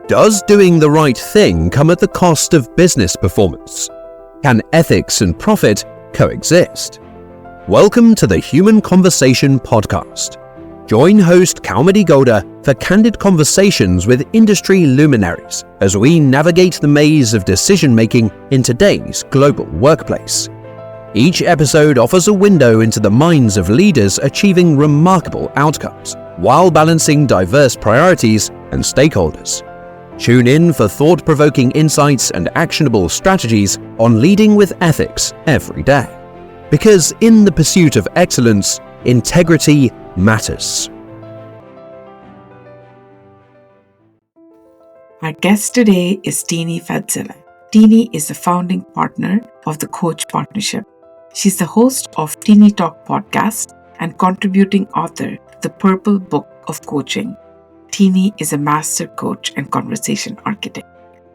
Does doing the right thing come at the cost of business performance? Can ethics and profit coexist? Welcome to the Human Conversation podcast. Join host Kaumadi Gowda for candid conversations with industry luminaries as we navigate the maze of decision-making in today's global workplace. Each episode offers a window into the minds of leaders achieving remarkable outcomes while balancing diverse priorities and stakeholders. Tune in for thought-provoking insights and actionable strategies on leading with ethics every day. Because in the pursuit of excellence, integrity matters. Our guest today is Tini Fadzillah. Tini is the founding partner of the Coach Partnership. She's the host of Tini Talk podcast and contributing author to the Purple Book of Coaching. Tini is a master coach and conversation architect.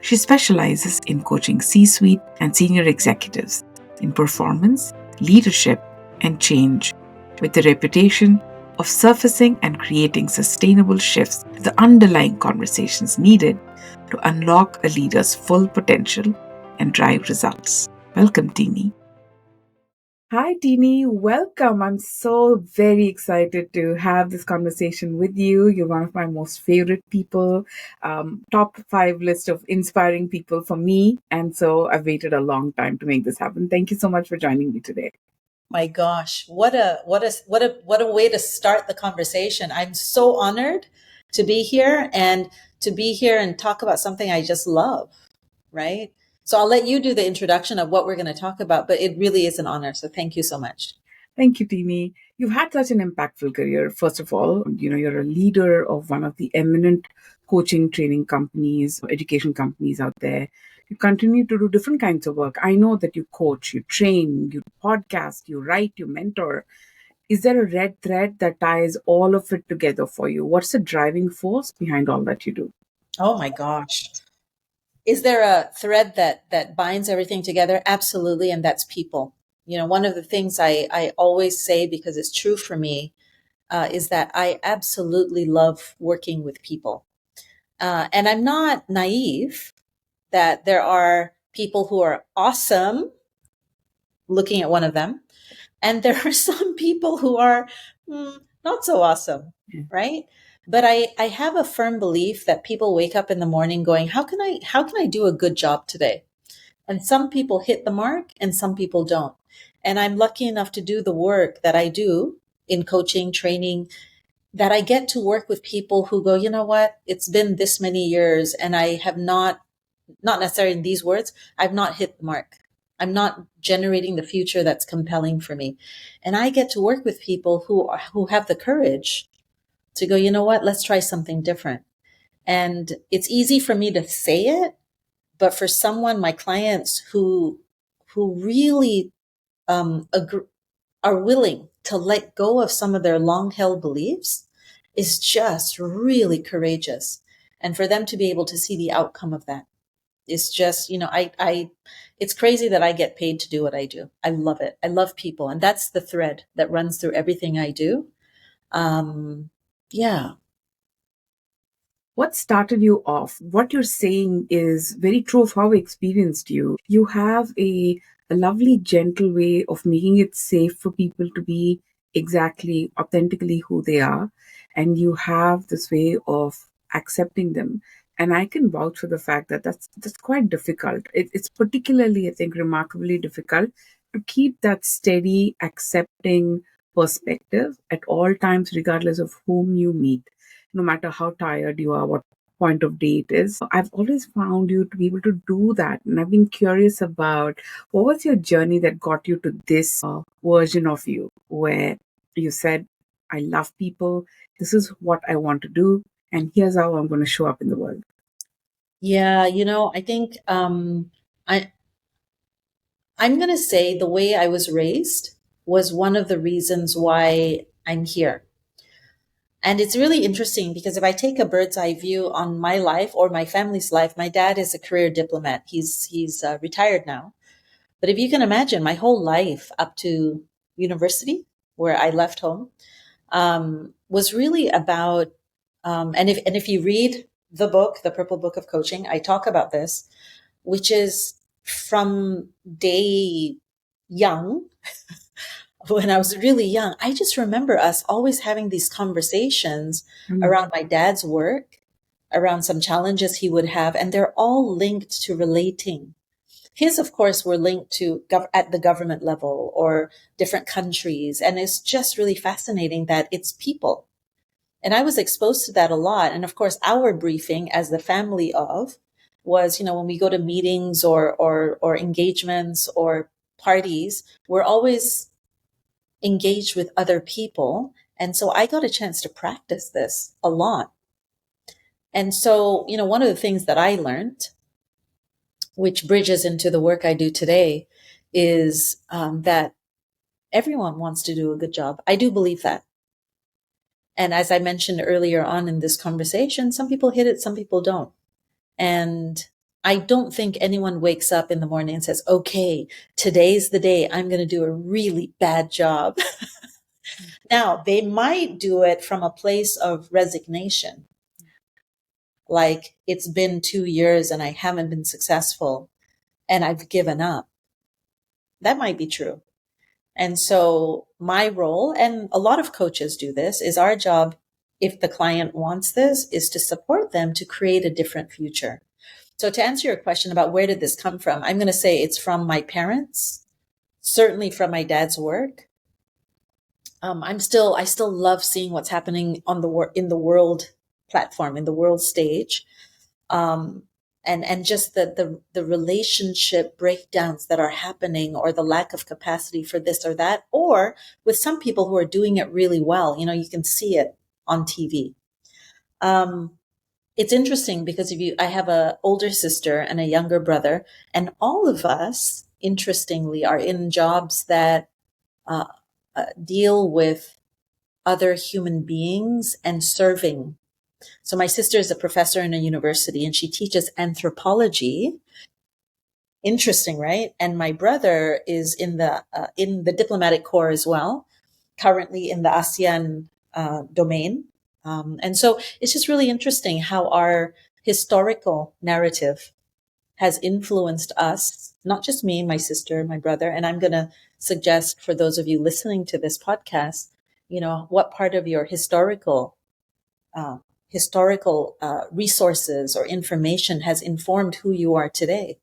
She specializes in coaching C-suite and senior executives in performance, leadership, and change, with the reputation of surfacing and creating sustainable shifts to the underlying conversations needed to unlock a leader's full potential and drive results. Welcome, Tini. Hi, Tini. Welcome. I'm so very excited to have this conversation with you. You're one of my most favorite people, top 5 list of inspiring people for me. And so I've waited a long time to make this happen. Thank you so much for joining me today. My gosh, what a way to start the conversation. I'm so honored to be here and talk about something I just love, right? So I'll let you do the introduction of what we're going to talk about, but it really is an honor. So thank you so much. Thank you, Tini. You've had such an impactful career. First of all, you're a leader of one of the eminent coaching training companies, education companies out there. You continue to do different kinds of work. I know that you coach, you train, you podcast, you write, you mentor. Is there a red thread that ties all of it together for you? What's the driving force behind all that you do? Oh my gosh. Is there a thread that binds everything together? Absolutely. And that's people. One of the things I always say, because it's true for me, is that I absolutely love working with people. And I'm not naive that there are people who are awesome, looking at one of them, and there are some people who are not so awesome, right? But I have a firm belief that people wake up in the morning going, how can I do a good job today? And some people hit the mark and some people don't. And I'm lucky enough to do the work that I do in coaching, training, that I get to work with people who go, you know what, it's been this many years and I have not necessarily in these words, I've not hit the mark. I'm not generating the future that's compelling for me. And I get to work with people who have the courage to go, you know what, let's try something different. And it's easy for me to say it, but for someone, my clients who really are willing to let go of some of their long-held beliefs is just really courageous. And for them to be able to see the outcome of that is just, it's crazy that I get paid to do what I do. I love it. I love people. And that's the thread that runs through everything I do. Yeah. What started you off? What you're saying is very true of how I experienced you. You have a lovely, gentle way of making it safe for people to be exactly, authentically who they are. And you have this way of accepting them. And I can vouch for the fact that that's quite difficult. It's particularly, I think, remarkably difficult to keep that steady, accepting perspective at all times, regardless of whom you meet, no matter how tired you are, what point of day it is. I've always found you to be able to do that. And I've been curious about what was your journey that got you to this version of you where you said, I love people. This is what I want to do. And here's how I'm going to show up in the world. Yeah. I think I'm going to say the way I was raised was one of the reasons why I'm here. And it's really interesting because if I take a bird's eye view on my life or my family's life, my dad is a career diplomat. He's retired now. But if you can imagine, my whole life up to university, where I left home, was really about, and if you read the book, The Purple Book of Coaching, I talk about this, which is from day young, when I was really young, I just remember us always having these conversations around my dad's work, around some challenges he would have, and they're all linked to relating. His, of course, were linked to at the government level or different countries. And it's just really fascinating that it's people. And I was exposed to that a lot. And of course, our briefing as the family of was, when we go to meetings or engagements or parties, we're always engaged with other people. And so I got a chance to practice this a lot. And so, one of the things that I learned, which bridges into the work I do today, is that everyone wants to do a good job. I do believe that. And as I mentioned earlier on in this conversation, some people hit it, some people don't. And I don't think anyone wakes up in the morning and says, okay, today's the day I'm going to do a really bad job. Now, they might do it from a place of resignation. Like, it's been 2 years and I haven't been successful and I've given up. That might be true. And so my role, and a lot of coaches do this, is our job, if the client wants this, is to support them to create a different future. So to answer your question about where did this come from, I'm going to say it's from my parents, certainly from my dad's work. I still love seeing what's happening in the world platform, in the world stage. And just the relationship breakdowns that are happening, or the lack of capacity for this or that, or with some people who are doing it really well. You can see it on TV. It's interesting because I have an older sister and a younger brother, and all of us, interestingly, are in jobs that deal with other human beings and serving. So my sister is a professor in a university and she teaches anthropology. Interesting, right? And my brother is in the diplomatic corps as well, currently in the ASEAN domain. And so it's just really interesting how our historical narrative has influenced us, not just me, my sister, my brother. And I'm going to suggest for those of you listening to this podcast, what part of your historical resources or information has informed who you are today.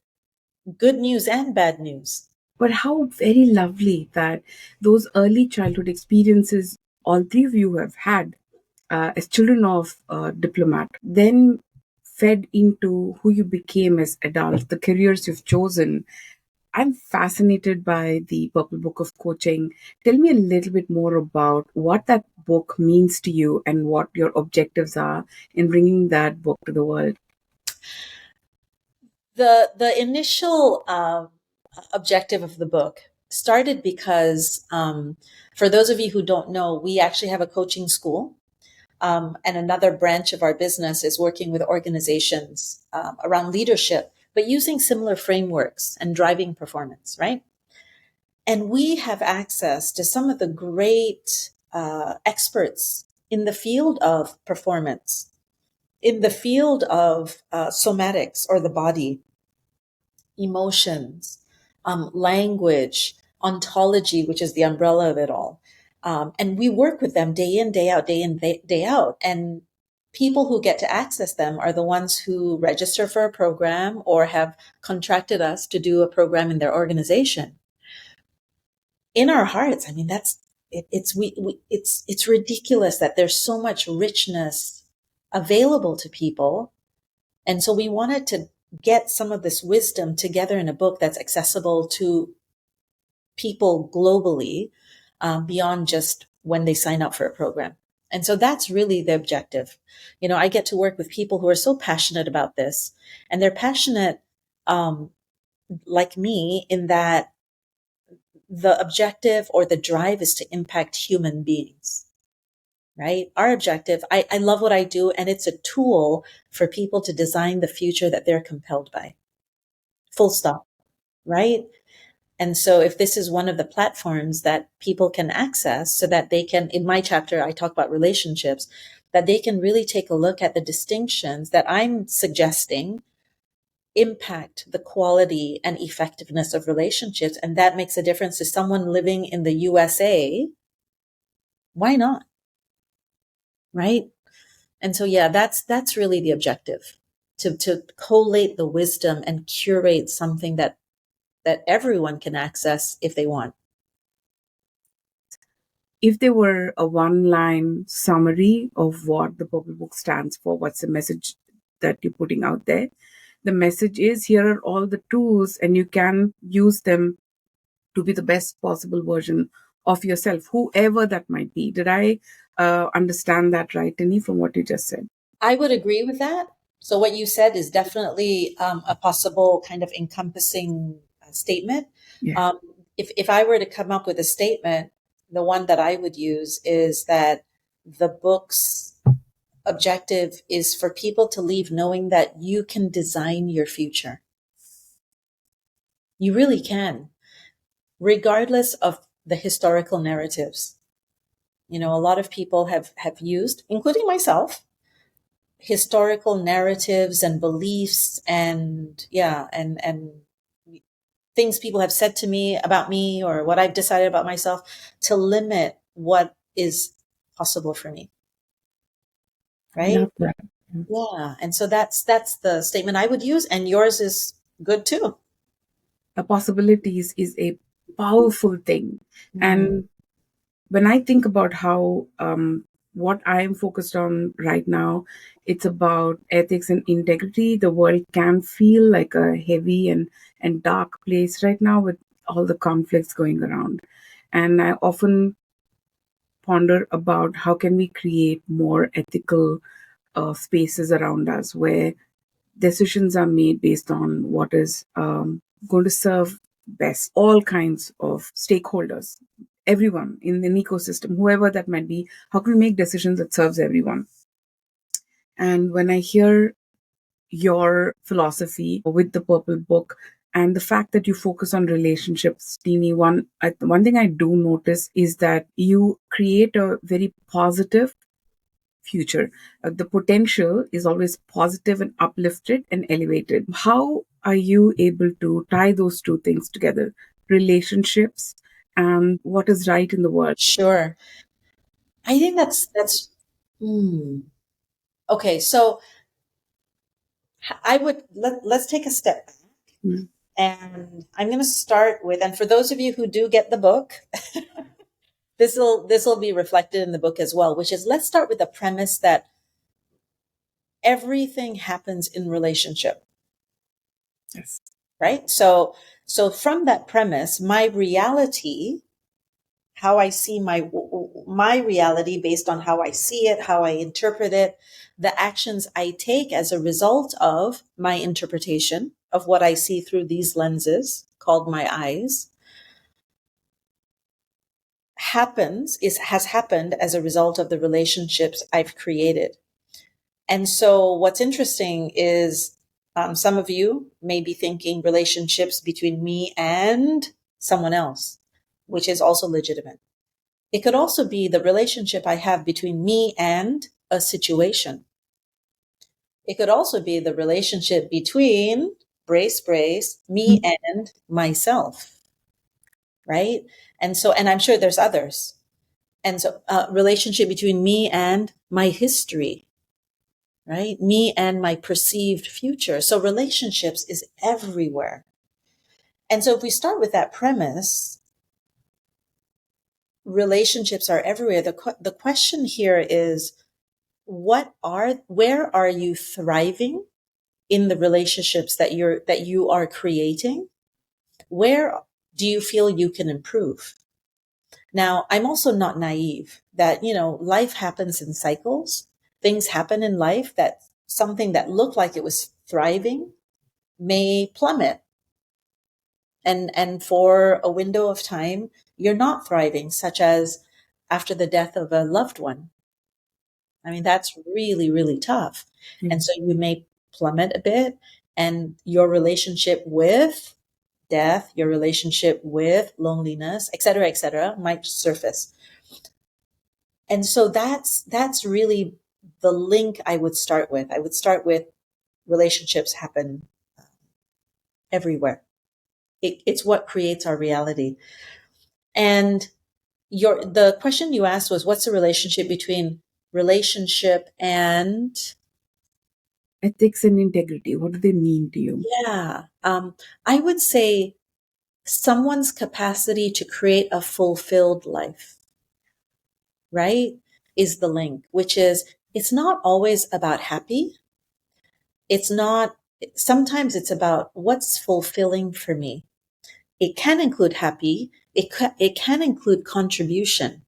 Good news and bad news. But how very lovely that those early childhood experiences all three of you have had as children of diplomat, then fed into who you became as adults, the careers you've chosen. I'm fascinated by the Purple Book of Coaching. Tell me a little bit more about what that book means to you and what your objectives are in bringing that book to the world. The initial objective of the book started because, for those of you who don't know, we actually have a coaching school. And another branch of our business is working with organizations around leadership, but using similar frameworks and driving performance, right? And we have access to some of the great experts in the field of performance, in the field of somatics, or the body, emotions, language, ontology, which is the umbrella of it all. And we work with them day in, day out, day in, day out. And people who get to access them are the ones who register for a program or have contracted us to do a program in their organization. In our hearts, I mean, it's ridiculous that there's so much richness available to people. And so we wanted to get some of this wisdom together in a book that's accessible to people globally, beyond just when they sign up for a program. And so that's really the objective. I get to work with people who are so passionate about this, and they're passionate, like me, in that the objective or the drive is to impact human beings, right? Our objective, I love what I do, and it's a tool for people to design the future that they're compelled by. Full stop, right? And so if this is one of the platforms that people can access so that they can, in my chapter, I talk about relationships, that they can really take a look at the distinctions that I'm suggesting impact the quality and effectiveness of relationships. And that makes a difference to someone living in the USA. Why not? Right? And so, yeah, that's really the objective, to collate the wisdom and curate something that everyone can access if they want. If there were a one-line summary of what the Purple Book stands for, what's the message that you're putting out there? The message is, here are all the tools and you can use them to be the best possible version of yourself, whoever that might be. Did I understand that right, Tini, from what you just said? I would agree with that. So what you said is definitely a possible kind of encompassing statement. Yeah. If I were to come up with a statement, the one that I would use is that the book's objective is for people to leave knowing that you can design your future. You really can, regardless of the historical narratives. You know, a lot of people have used, including myself, historical narratives and beliefs and things people have said to me about me or what I've decided about myself to limit what is possible for me. Right? Love that. Yeah. And so that's the statement I would use, and yours is good too. Possibilities is a powerful thing. And when I think about how what I am focused on right now, it's about ethics and integrity. The world can feel like a heavy and dark place right now with all the conflicts going around. And I often ponder about how can we create more ethical spaces around us where decisions are made based on what is going to serve best all kinds of stakeholders, everyone in an ecosystem, whoever that might be. How can we make decisions that serves everyone? And when I hear your philosophy with the Purple Book and the fact that you focus on relationships, Tini, one thing I do notice is that you create a very positive future. The potential is always positive and uplifted and elevated. How are you able to tie those two things together? Relationships and what is right in the world? Sure. I think that's okay. So I would let's take a step back. And I'm going to start with, and for those of you who do get the book, this will be reflected in the book as well, which is, let's start with the premise that everything happens in relationship. Yes. Right? So from that premise, my reality, how I see my reality based on how I see it, how I interpret it, the actions I take as a result of my interpretation of what I see through these lenses called my eyes, has happened as a result of the relationships I've created. And so what's interesting is some of you may be thinking relationships between me and someone else, which is also legitimate. It could also be the relationship I have between me and a situation. It could also be the relationship between, brace, me and myself, right? And I'm sure there's others. And so relationship between me and my history, right? Me and my perceived future. So relationships is everywhere. And so if we start with that premise, relationships are everywhere. The question here is, where are you thriving in the relationships that you are creating? Where do you feel you can improve? Now, I'm also not naive that, life happens in cycles. Things happen in life that something that looked like it was thriving may plummet. And for a window of time, you're not thriving, such as after the death of a loved one. I mean, that's really, really tough. And so you may plummet a bit, and your relationship with death, your relationship with loneliness, et cetera, might surface. And so that's really the link I would start with. I would start with relationships happen everywhere. It's what creates our reality. And the question you asked was, what's the relationship between relationship and ethics and integrity? What do they mean to you? yeah, I would say someone's capacity to create a fulfilled life, right, is the link, which is, it's not always about happy. It's not, sometimes it's about what's fulfilling for me. It can include happy. It can include contribution.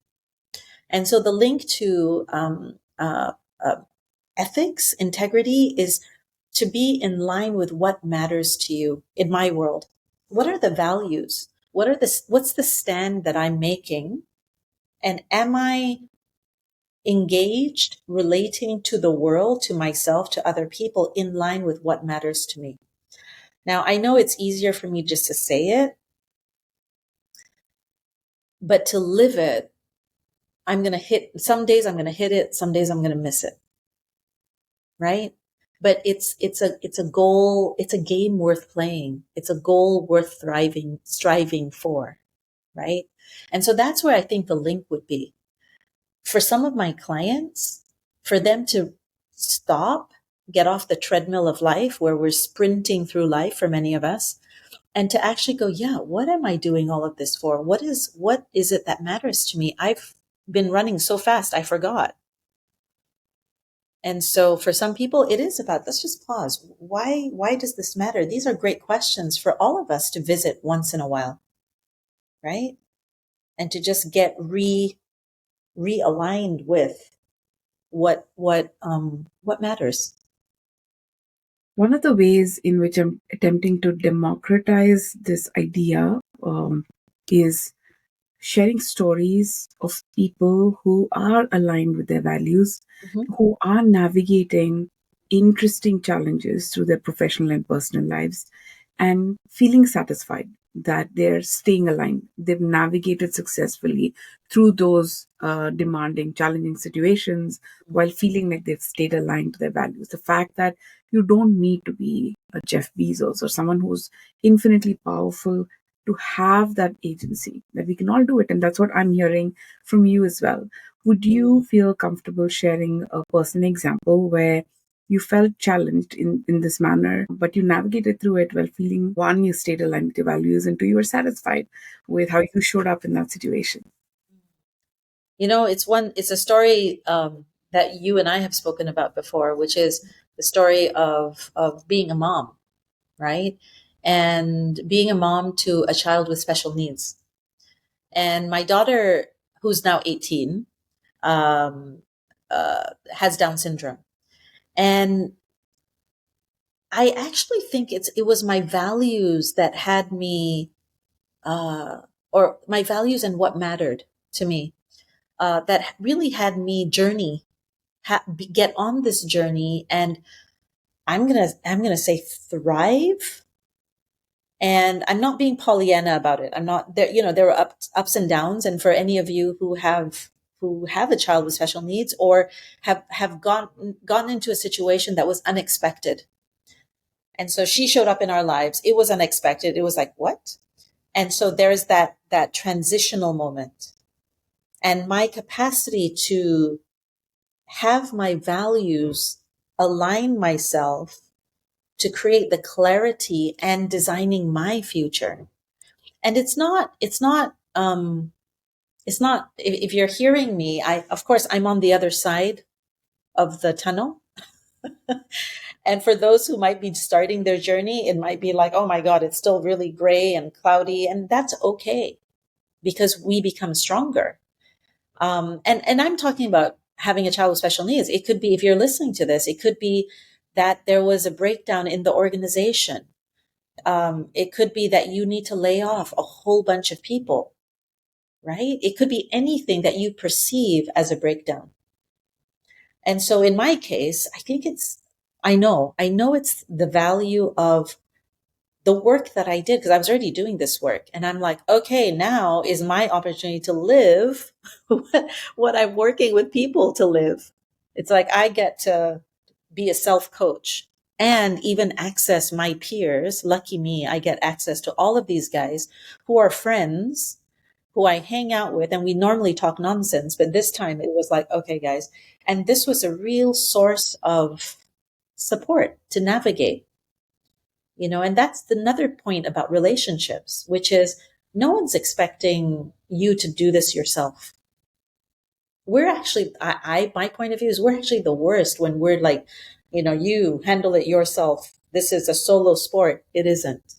And so the link to ethics, integrity, is to be in line with what matters to you. In my world, what are the values? What's the stand that I'm making? And am I engaged, relating to the world, to myself, to other people, in line with what matters to me? Now, I know it's easier for me just to say it, but to live it, some days I'm going to hit it, some days I'm going to miss it. Right? But it's a goal, it's a game worth playing. It's a goal worth striving for. Right? And so that's where I think the link would be. For some of my clients, for them to stop, get off the treadmill of life where we're sprinting through life for many of us, and to actually go, yeah, what am I doing all of this for? What is it that matters to me? I've been running so fast, I forgot. And so for some people, it is about, let's just pause. Why does this matter? These are great questions for all of us to visit once in a while, right? And to just get realigned with what matters. One of the ways in which I'm attempting to democratize this idea is sharing stories of people who are aligned with their values, who are navigating interesting challenges through their professional and personal lives, and feeling satisfied that they're staying aligned. They've navigated successfully through those demanding, challenging situations while feeling like they've stayed aligned to their values. The fact that you don't need to be a Jeff Bezos or someone who's infinitely powerful to have that agency, that we can all do it. And that's what I'm hearing from you as well. Would you feel comfortable sharing a personal example where you felt challenged in this manner, but you navigated through it while feeling, one, you stayed aligned with your values, and two, you were satisfied with how you showed up in that situation? It's a story that you and I have spoken about before, which is the story of being a mom, right? And being a mom to a child with special needs. And my daughter, who's now 18, has Down syndrome. And I actually think it was my values that had me, or my values and what mattered to me, that really had me get on this journey. And I'm gonna say thrive. And I'm not being Pollyanna about it. I'm not there. There were ups and downs. And for any of you who have a child with special needs, or have gotten into a situation that was unexpected. And so she showed up in our lives. It was unexpected. It was like, what? And so there's that transitional moment, and my capacity to have my values align myself to create the clarity and designing my future. And it's not, if you're hearing me, of course, I'm on the other side of the tunnel. And for those who might be starting their journey, it might be like, oh my God, it's still really gray and cloudy. And that's okay, because we become stronger. And I'm talking about having a child with special needs. It could be, if you're listening to this, it could be that there was a breakdown in the organization. It could be that you need to lay off a whole bunch of people, right? It could be anything that you perceive as a breakdown. And so in my case, I know it's the value of the work that I did, because I was already doing this work. And I'm like, okay, now is my opportunity to live what I'm working with people to live. It's like I get to be a self-coach and even access my peers. Lucky me, I get access to all of these guys who are friends, who I hang out with, and we normally talk nonsense, but this time it was like, okay, guys. And this was a real source of support to navigate, and that's another point about relationships, which is no one's expecting you to do this yourself. We're actually, my point of view is we're actually the worst when we're like, you handle it yourself. This is a solo sport. It isn't.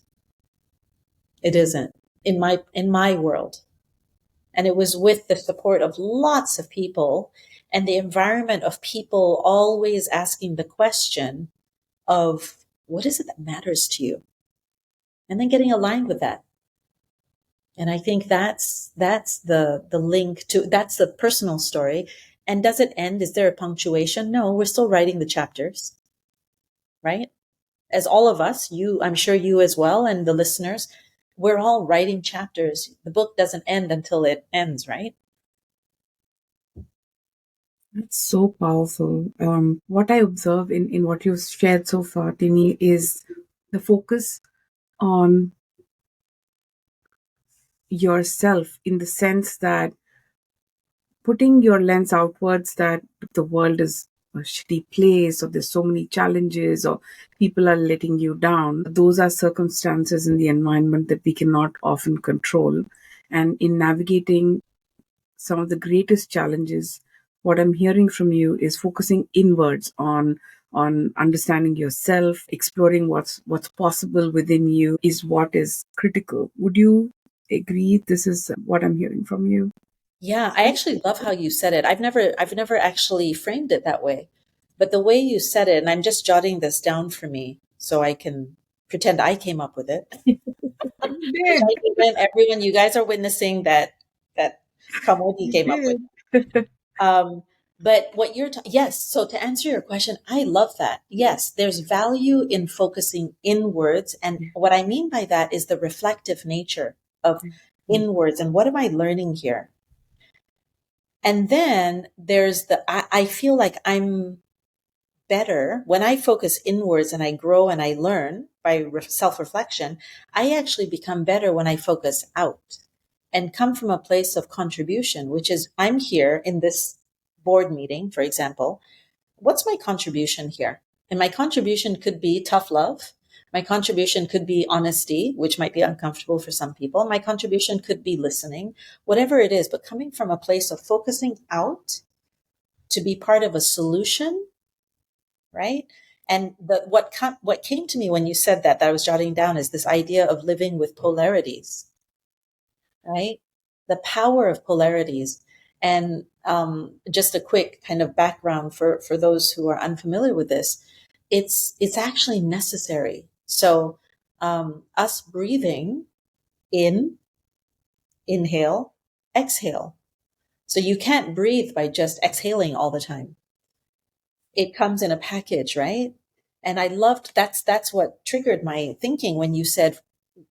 It isn't in my world. And it was with the support of lots of people and the environment of people always asking the question of what is it that matters to you? And then getting aligned with that. And I think that's the link to, that's the personal story. And does it end? Is there a punctuation? No, we're still writing the chapters, right? As all of us, I'm sure you as well, and the listeners, we're all writing chapters. The book doesn't end until it ends, right? That's so powerful. What I observe in what you've shared so far, Tini, is the focus on yourself, in the sense that putting your lens outwards, that the world is a shitty place, or there's so many challenges, or people are letting you down. Those are circumstances in the environment that we cannot often control. And in navigating some of the greatest challenges, what I'm hearing from you is focusing inwards on understanding yourself, exploring what's possible within you is what is critical. Would you agree? This is what I'm hearing from you. Yeah, I actually love how you said it. I've never actually framed it that way. But the way you said it, and I'm just jotting this down for me so I can pretend I came up with it. Everyone, you guys are witnessing that Pramodi came up with. But what yes. So to answer your question, I love that. Yes, there's value in focusing inwards. And what I mean by that is the reflective nature of inwards. And what am I learning here? And then there's I feel like I'm better when I focus inwards and I grow and I learn by self-reflection. I actually become better when I focus out and come from a place of contribution, which is I'm here in this board meeting, for example. What's my contribution here? And my contribution could be tough love. My contribution could be honesty, which might be uncomfortable for some people. My contribution could be listening, whatever it is, but coming from a place of focusing out to be part of a solution, right? And what came to me when you said that I was jotting down is this idea of living with polarities, right? The power of polarities. And just a quick kind of background for those who are unfamiliar with this, it's actually necessary. So us breathing in, inhale, exhale. So you can't breathe by just exhaling all the time. It comes in a package, right? And I loved that's what triggered my thinking when you said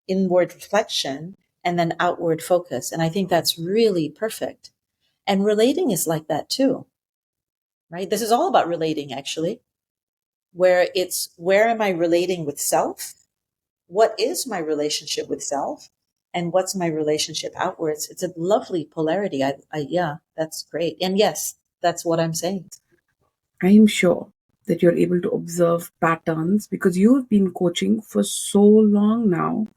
inward reflection and then outward focus. And I think that's really perfect. And relating is like that too, right? This is all about relating, actually, where am I relating with self? What is my relationship with self? And what's my relationship outwards? It's a lovely polarity. Yeah, that's great. And yes, that's what I'm saying. I am sure that you're able to observe patterns because you've been coaching for so long now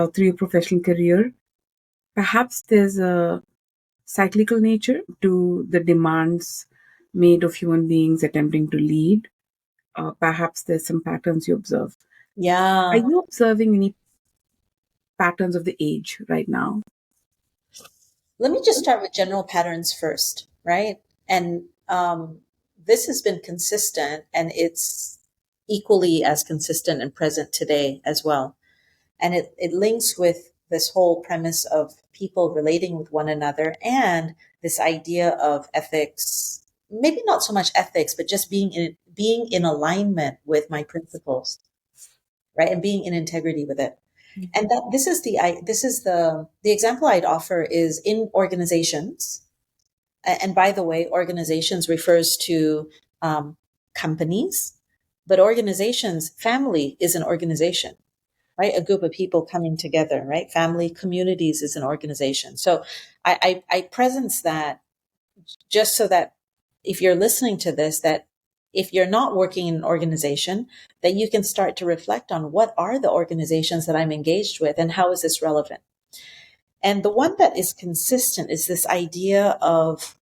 through your professional career. Perhaps there's a cyclical nature to the demands made of human beings attempting to lead. Perhaps there's some patterns you observe. Yeah. Are you observing any patterns of the age right now? Let me just start with general patterns first, right? And this has been consistent, and it's equally as consistent and present today as well. And it links with this whole premise of people relating with one another and this idea of ethics, maybe not so much ethics, but just being in alignment with my principles, right? And being in integrity with it. And that this is the example I'd offer is in organizations. and by the way, organizations refers to companies, but organizations, family is an organization, right? A group of people coming together, right? Family communities is an organization. So I presence that just so that if you're listening to this, that if you're not working in an organization, that you can start to reflect on what are the organizations that I'm engaged with and how is this relevant? And the one that is consistent is this idea of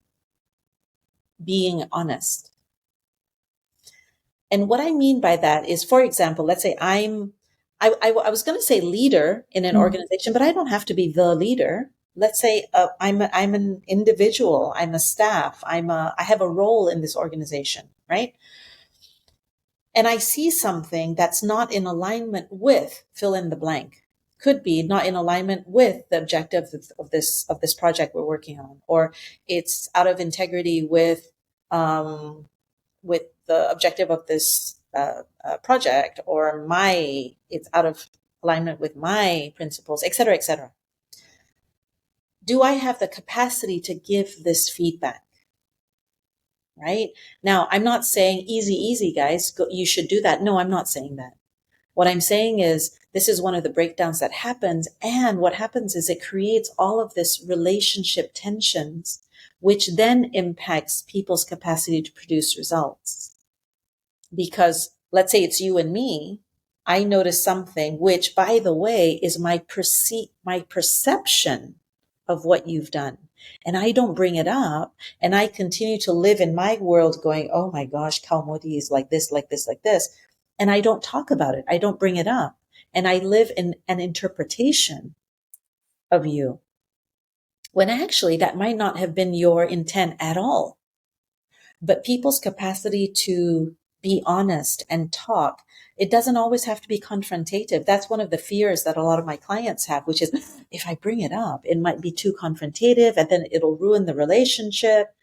being honest. And what I mean by that is, for example, let's say I was going to say leader in an organization, but I don't have to be the leader. Let's say I'm an individual, I'm a staff, I have a role in this organization, right? And I see something that's not in alignment with fill in the blank. Could be not in alignment with the objective of this project we're working on, or it's out of integrity with the objective of this project, or it's out of alignment with my principles, et cetera, et cetera. Do I have the capacity to give this feedback? Right? Now, I'm not saying easy, guys, you should do that. No, I'm not saying that. What I'm saying is this is one of the breakdowns that happens. And what happens is it creates all of this relationship tensions, which then impacts people's capacity to produce results. Because let's say it's you and me, I notice something, which by the way is my perception of what you've done. And I don't bring it up, and I continue to live in my world going, oh my gosh, Kalmodi is like this, like this, like this. And I don't talk about it. I don't bring it up. And I live in an interpretation of you, when actually that might not have been your intent at all. But people's capacity to be honest and talk, it doesn't always have to be confrontative. That's one of the fears that a lot of my clients have, which is if I bring it up, it might be too confrontative and then it'll ruin the relationship.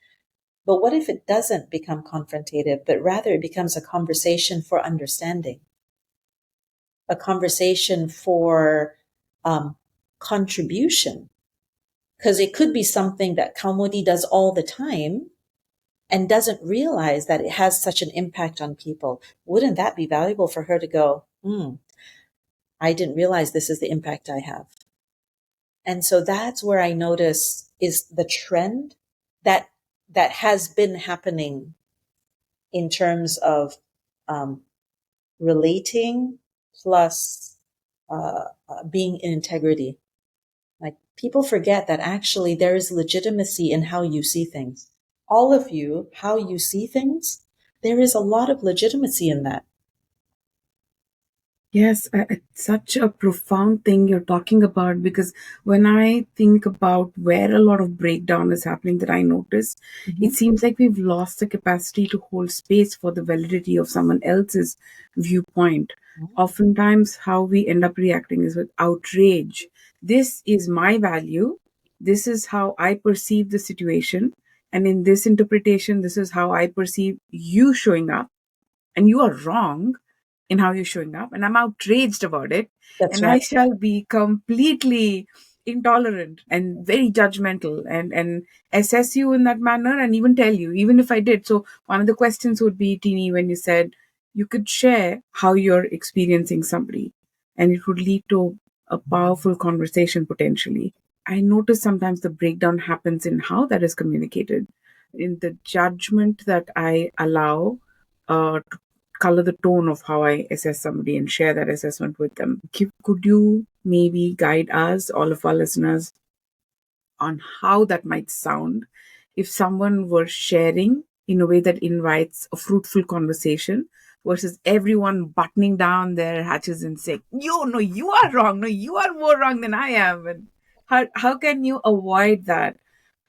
But what if it doesn't become confrontative, but rather it becomes a conversation for understanding, a conversation for contribution? Because it could be something that Kaumodi does all the time and doesn't realize that it has such an impact on people. Wouldn't that be valuable for her to go, I didn't realize this is the impact I have. And so that's where I notice is the trend that has been happening in terms of relating plus being in integrity. Like people forget that actually there is legitimacy in how you see things. All of you, how you see things, there is a lot of legitimacy in that. Yes, it's such a profound thing you're talking about, because when I think about where a lot of breakdown is happening that I notice, it seems like we've lost the capacity to hold space for the validity of someone else's viewpoint. Oftentimes, how we end up reacting is with outrage. This is my value. This is how I perceive the situation. And in this interpretation, this is how I perceive you showing up. And you are wrong in how you're showing up, and I'm outraged about it. That's and right. I shall be completely intolerant and very judgmental and assess you in that manner, and even tell you, even if I did. So one of the questions would be, Tini, when you said you could share how you're experiencing somebody and it would lead to a powerful conversation potentially. I notice sometimes the breakdown happens in how that is communicated, in the judgment that I allow to color the tone of how I assess somebody and share that assessment with them. Could you maybe guide us, all of our listeners, on how that might sound if someone were sharing in a way that invites a fruitful conversation versus everyone buttoning down their hatches and saying, no, you are wrong. No, you are more wrong than I am. And how can you avoid that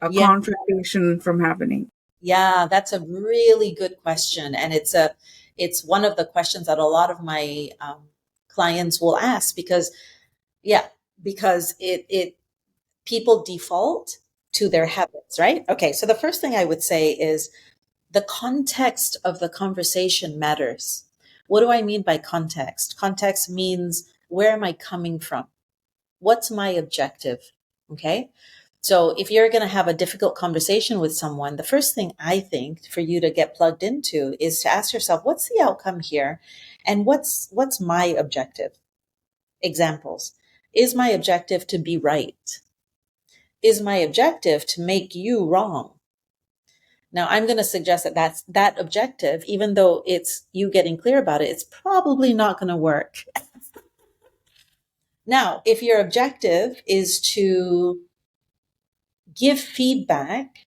confrontation from happening? Yeah, that's a really good question. And it's one of the questions that a lot of my clients will ask because it people default to their habits, right? Okay. So the first thing I would say is the context of the conversation matters. What do I mean by context? Context means, where am I coming from? What's my objective? Okay. So if you're going to have a difficult conversation with someone, the first thing I think for you to get plugged into is to ask yourself, what's the outcome here? And what's my objective? Examples. Is my objective to be right? Is my objective to make you wrong? Now, I'm going to suggest that that objective, even though it's you getting clear about it, it's probably not going to work. Now, if your objective is to give feedback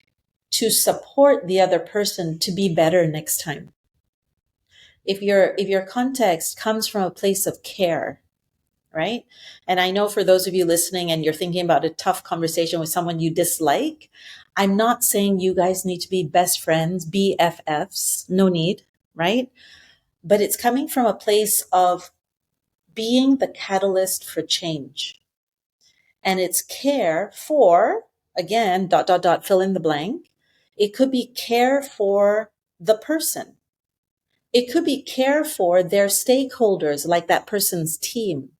to support the other person to be better next time, if your context comes from a place of care, right? And I know for those of you listening and you're thinking about a tough conversation with someone you dislike, I'm not saying you guys need to be best friends, BFFs, no need, right? But it's coming from a place of being the catalyst for change. And it's care for, again, ... fill in the blank. It could be care for the person. It could be care for their stakeholders, like that person's team,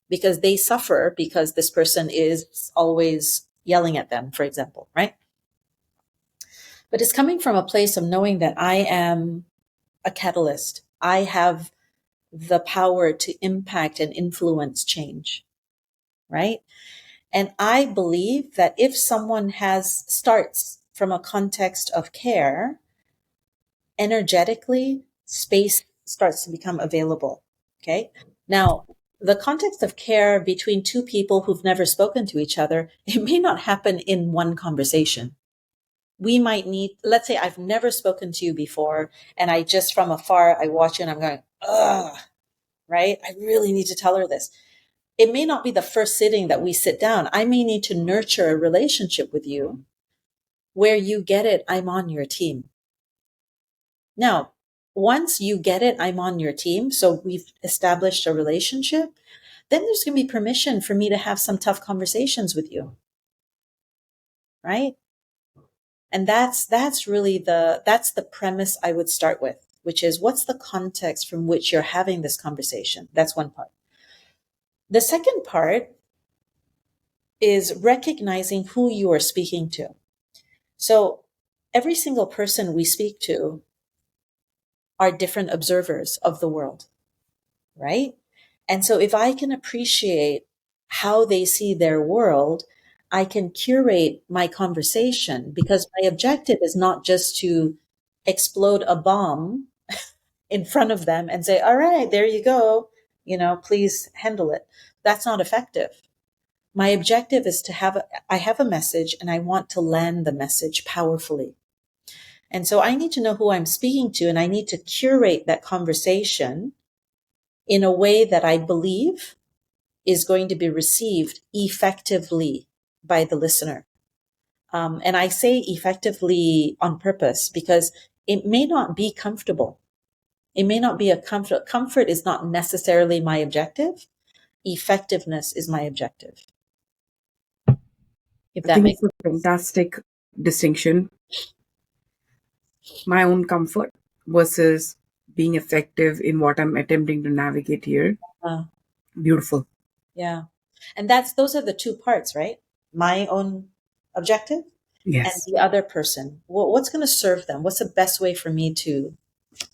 because they suffer because this person is always yelling at them, for example, right? But it's coming from a place of knowing that I am a catalyst. I have the power to impact and influence change, right? And I believe that if someone starts from a context of care, energetically, space starts to become available. Okay. Now, the context of care between two people who've never spoken to each other, it may not happen in one conversation. We might need, let's say I've never spoken to you before, and I just from afar, I watch you and I'm going, ugh, right? I really need to tell her this. It may not be the first sitting that we sit down. I may need to nurture a relationship with you where you get it, I'm on your team. Now, once you get it, I'm on your team. So we've established a relationship. Then there's going to be permission for me to have some tough conversations with you. Right? And that's really that's the premise I would start with, which is what's the context from which you're having this conversation? That's one part. The second part is recognizing who you are speaking to. So every single person we speak to are different observers of the world, right? And so if I can appreciate how they see their world, I can curate my conversation, because my objective is not just to explode a bomb in front of them and say, all right, there you go, please handle it. That's not effective. My objective is I have a message and I want to land the message powerfully. And so I need to know who I'm speaking to, and I need to curate that conversation in a way that I believe is going to be received effectively by the listener. And I say effectively on purpose because it may not be comfortable. It may not be a comfort. Comfort is not necessarily my objective. Effectiveness is my objective. If I that think makes it's a fantastic distinction. My own comfort versus being effective in what I'm attempting to navigate here. Beautiful. Yeah. And those are the two parts, right? My own objective and the other person. What's going to serve them? What's the best way for me to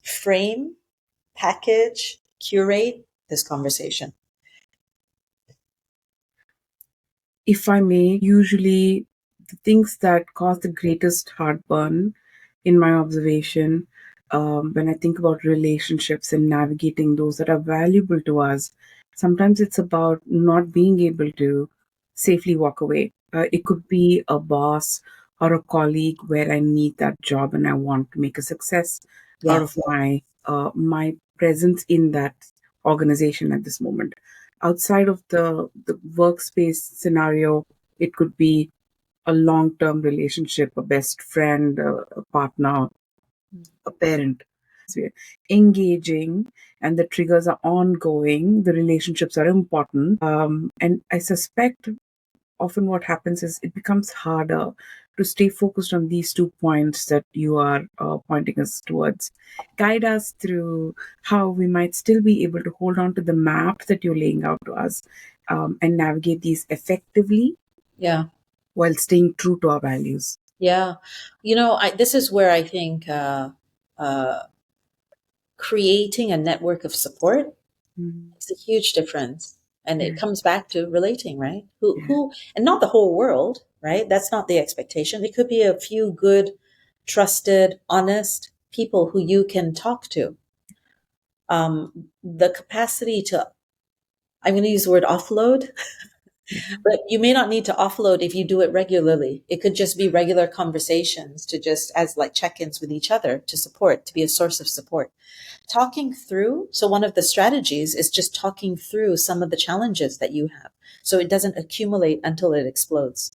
frame, package, curate this conversation? If I may, usually the things that cause the greatest heartburn in my observation, when I think about relationships and navigating those that are valuable to us, sometimes it's about not being able to safely walk away. It could be a boss or a colleague where I need that job and I want to make a success out of my presence in that organization at this moment. Outside of the workspace scenario, it could be a long-term relationship, a best friend, a partner, a parent. So we're engaging and the triggers are ongoing, the relationships are important. And I suspect often what happens is it becomes harder to stay focused on these 2 points that you are pointing us towards. Guide us through how we might still be able to hold on to the map that you're laying out to us and navigate these effectively. Yeah. while staying true to our values. Yeah. This is where I think creating a network of support makes a huge difference. And it comes back to relating, right? Who, and not the whole world, right? That's not the expectation. It could be a few good, trusted, honest people who you can talk to. The capacity to, I'm going to use the word offload, but you may not need to offload if you do it regularly. It could just be regular conversations to just as like check-ins with each other to be a source of support. Talking through. So one of the strategies is just talking through some of the challenges that you have. So it doesn't accumulate until it explodes,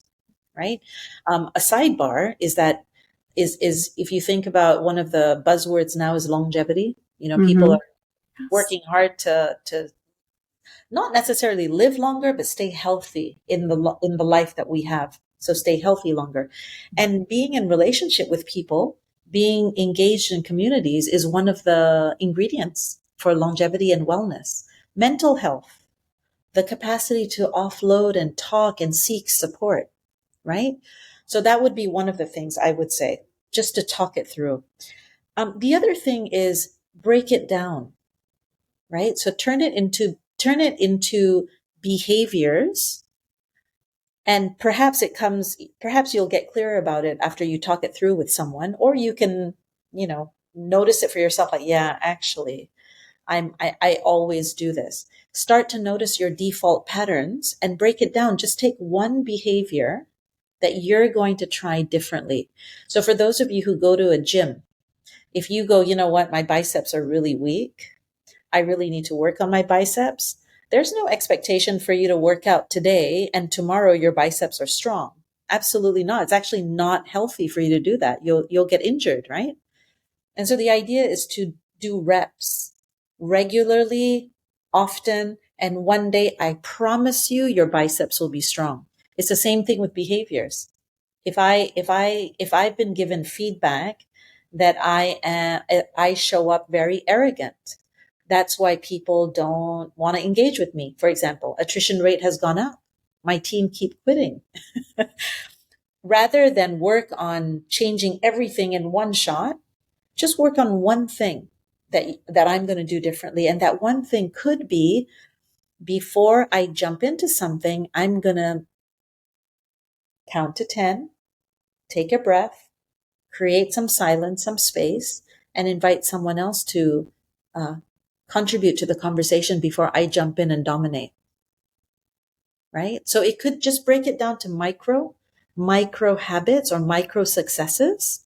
right? A sidebar is that is if you think about one of the buzzwords now is longevity, people are working hard to not necessarily live longer, but stay healthy in the life that we have. So stay healthy longer. And being in relationship with people, being engaged in communities is one of the ingredients for longevity and wellness. Mental health, the capacity to offload and talk and seek support, right? So that would be one of the things I would say, just to talk it through. The other thing is break it down, right? So turn it into behaviors, and perhaps you'll get clearer about it after you talk it through with someone, or you can, notice it for yourself. Like, yeah, actually, I always do this. Start to notice your default patterns and break it down. Just take one behavior that you're going to try differently. So for those of you who go to a gym, if you go, you know what, my biceps are really weak, I really need to work on my biceps. There's no expectation for you to work out today and tomorrow your biceps are strong. Absolutely not. It's actually not healthy for you to do that. You'll get injured, right? And so the idea is to do reps regularly, often, and one day I promise you your biceps will be strong. It's the same thing with behaviors. If I've been given feedback that I show up very arrogant, that's why people don't want to engage with me. For example, attrition rate has gone up. My team keep quitting. Rather than work on changing everything in one shot, just work on one thing that I'm going to do differently. And that one thing could be, before I jump into something, I'm going to count to 10, take a breath, create some silence, some space, and invite someone else to contribute to the conversation before I jump in and dominate. Right? So it could just break it down to micro habits or micro successes.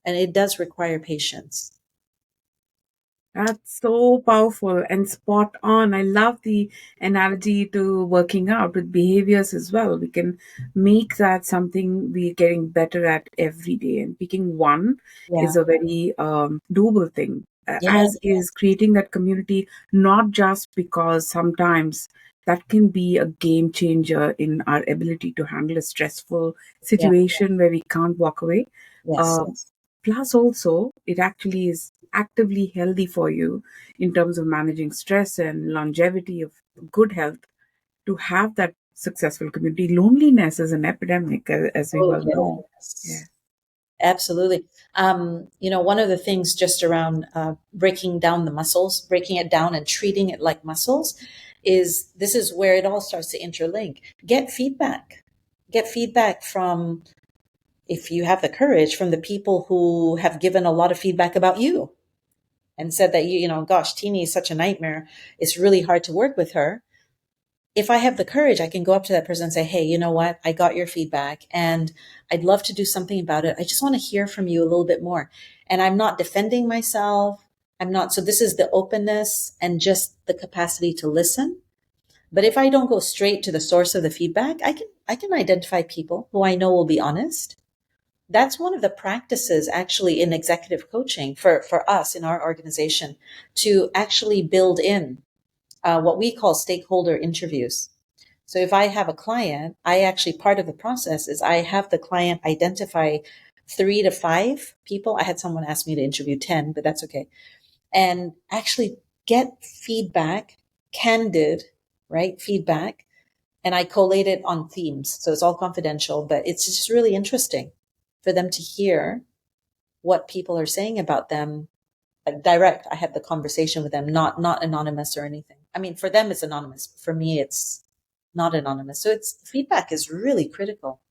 And it does require patience. That's so powerful and spot on. I love the analogy to working out with behaviors as well. We can make that something we're getting better at every day. And picking one is a very doable thing, as is creating that community, not just because sometimes that can be a game changer in our ability to handle a stressful situation where we can't walk away. Plus, also, it actually is actively healthy for you in terms of managing stress and longevity of good health to have that successful community. Loneliness is an epidemic, as we well know. Yeah. Absolutely. One of the things just around breaking down the muscles, breaking it down and treating it like muscles this is where it all starts to interlink. Get feedback. Get feedback from, if you have the courage, from the people who have given a lot of feedback about you and said that, gosh, Tini is such a nightmare. It's really hard to work with her. If I have the courage, I can go up to that person and say, hey, you know what? I got your feedback and I'd love to do something about it. I just want to hear from you a little bit more. And I'm not defending myself. So this is the openness and just the capacity to listen. But if I don't go straight to the source of the feedback, I can identify people who I know will be honest. That's one of the practices actually in executive coaching for us in our organization, to actually build in what we call stakeholder interviews. So if I have a client, part of the process is I have the client identify 3 to 5 people. I had someone ask me to interview 10, but that's okay. And actually get feedback, candid, right? Feedback, And I collate it on themes. So it's all confidential, but it's just really interesting for them to hear what people are saying about them. Like direct, I had the conversation with them, not anonymous or anything. I mean, for them it's anonymous. For me, it's not anonymous. So it's feedback is really critical.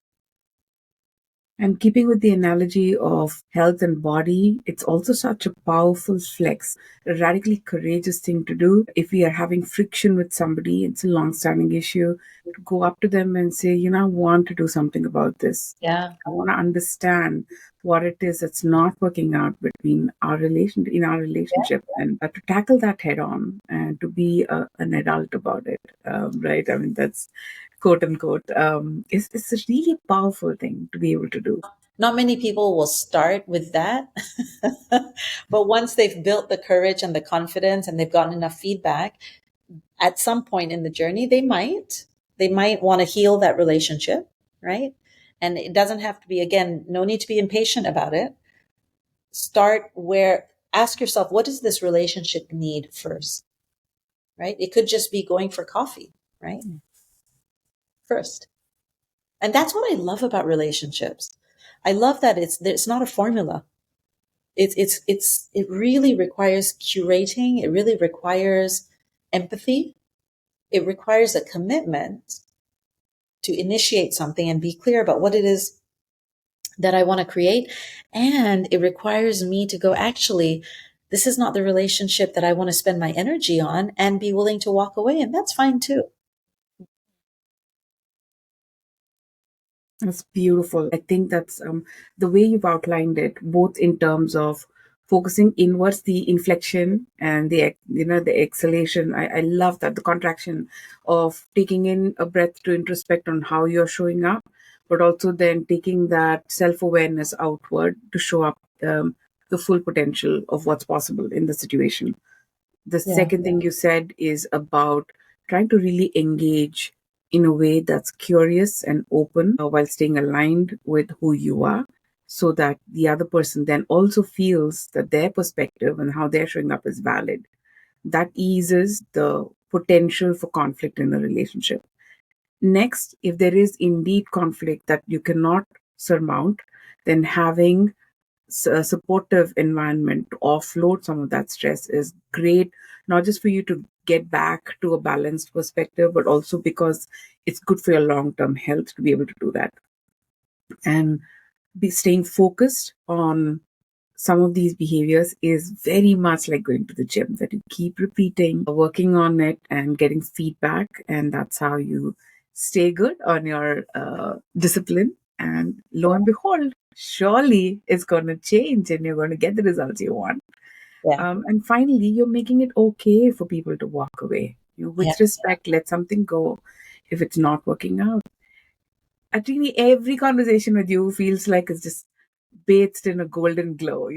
And keeping with the analogy of health and body, it's also such a powerful flex, a radically courageous thing to do. If we are having friction with somebody, it's a long-standing issue, to go up to them and say, I want to do something about this. Yeah. I want to understand what it is that's not working out between our relationship, and to tackle that head on and to be an adult about it. Right? I mean, that's quote unquote, it's a really powerful thing to be able to do. Not many people will start with that. But once they've built the courage and the confidence and they've gotten enough feedback, at some point in the journey, they might want to heal that relationship, right? And it doesn't have to be, again, no need to be impatient about it. Ask yourself, what does this relationship need first, right? It could just be going for coffee, right? First. And that's what I love about relationships. I love that it's not a formula. It really requires curating. It really requires empathy. It requires a commitment to initiate something and be clear about what it is that I want to create. And it requires me to go, actually, this is not the relationship that I want to spend my energy on, and be willing to walk away. And that's fine too. That's beautiful. I think that's the way you've outlined it, both in terms of focusing inwards, the inflection and the exhalation. I love that, the contraction of taking in a breath to introspect on how you're showing up, but also then taking that self-awareness outward to show up the full potential of what's possible in the situation. The second thing you said is about trying to really engage in a way that's curious and open while staying aligned with who you are, so that the other person then also feels that their perspective and how they're showing up is valid. That eases the potential for conflict in a relationship. Next, if there is indeed conflict that you cannot surmount, then having a supportive environment to offload some of that stress is great, not just for you to get back to a balanced perspective, but also because it's good for your long-term health to be able to do that. And be staying focused on some of these behaviors is very much like going to the gym, that you keep repeating, working on it and getting feedback. And that's how you stay good on your discipline. And lo and behold, surely it's going to change and you're going to get the results you want. Yeah. And finally, you're making it okay for people to walk away. With respect, let something go if it's not working out. Actually, every conversation with you feels like it's just bathed in a golden glow.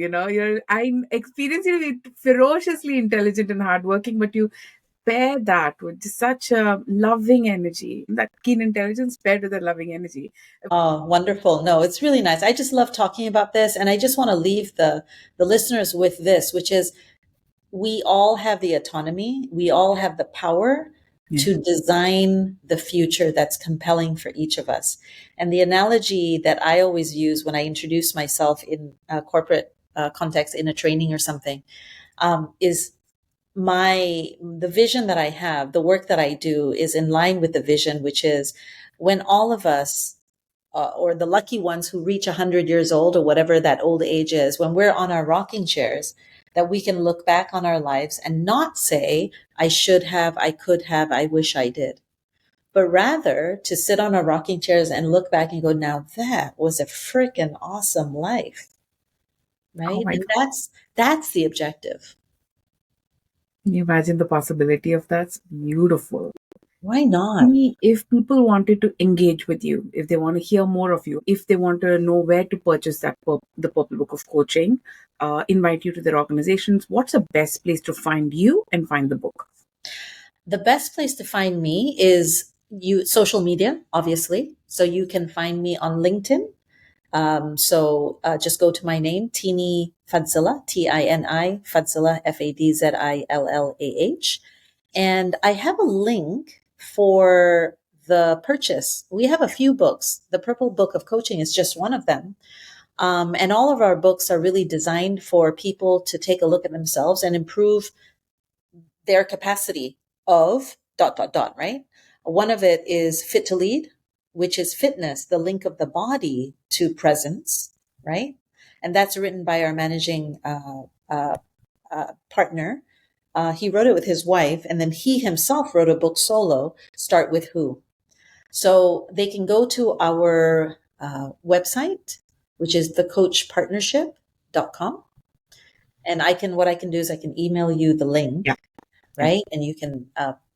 I'm experiencing you to be ferociously intelligent and hardworking, but you pair that with just such a loving energy, that keen intelligence paired with a loving energy. Oh, wonderful. No, it's really nice. I just love talking about this. And I just want to leave the listeners with this, which is, we all have the autonomy. We all have the power to design the future that's compelling for each of us. And the analogy that I always use when I introduce myself in a corporate context, in a training or something, is the vision that I have, the work that I do is in line with the vision, which is, when all of us, or the lucky ones who reach 100 years old, or whatever that old age is, when we're on our rocking chairs, that we can look back on our lives and not say, I should have, I could have, I wish I did, but rather to sit on our rocking chairs and look back and go, now that was a freaking awesome life, right? Oh my And God. that's the objective. Can you imagine the possibility of that? It's beautiful. Why not? If people wanted to engage with you, if they want to hear more of you, if they want to know where to purchase the Purple Book of Coaching, invite you to their organizations, what's the best place to find you and find the book? The best place to find me is social media, obviously. So you can find me on LinkedIn. So just go to my name, Tini Fadzillah, Tini Fadzillah, Fadzillah. And I have a link for the purchase. We have a few books. The Purple Book of Coaching is just one of them. And all of our books are really designed for people to take a look at themselves and improve their capacity of ... right? One of it is Fit to Lead, which is fitness, the link of the body to presence, right? And that's written by our managing partner. He wrote it with his wife, and then he himself wrote a book solo, Start With Who. So they can go to our website, which is thecoachpartnership.com. And what I can do is I can email you the link, right? And you can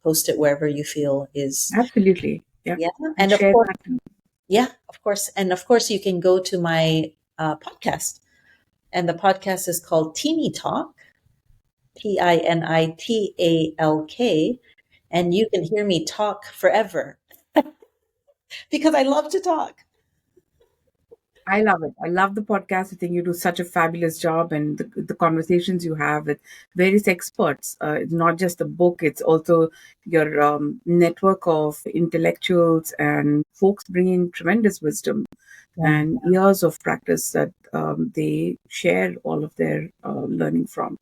post it wherever you feel is. Absolutely. Yeah. And of course, of course. And of course, you can go to my podcast. And the podcast is called Tini Talk, Tinitalk. And you can hear me talk forever because I love to talk. I love it. I love the podcast. I think you do such a fabulous job, and the conversations you have with various experts. It's not just the book, it's also your network of intellectuals and folks bringing tremendous wisdom and years of practice that they share all of their learning from.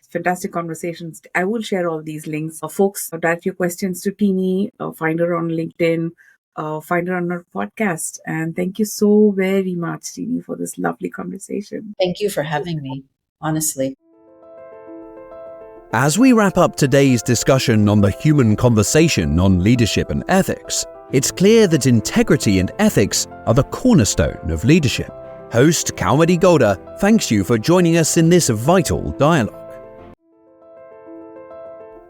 Fantastic conversations. I will share all these links. Folks, direct your questions to Tini, find her on LinkedIn, find her on our podcast. And thank you so very much, Tini, for this lovely conversation. Thank you for having me, honestly. As we wrap up today's discussion on the human conversation on leadership and ethics, it's clear that integrity and ethics are the cornerstone of leadership. Host Kaumadi Gowda thanks you for joining us in this vital dialogue.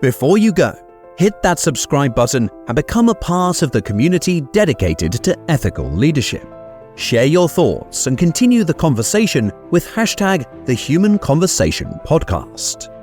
Before you go, hit that subscribe button and become a part of the community dedicated to ethical leadership. Share your thoughts and continue the conversation with #TheHumanConversationPodcast.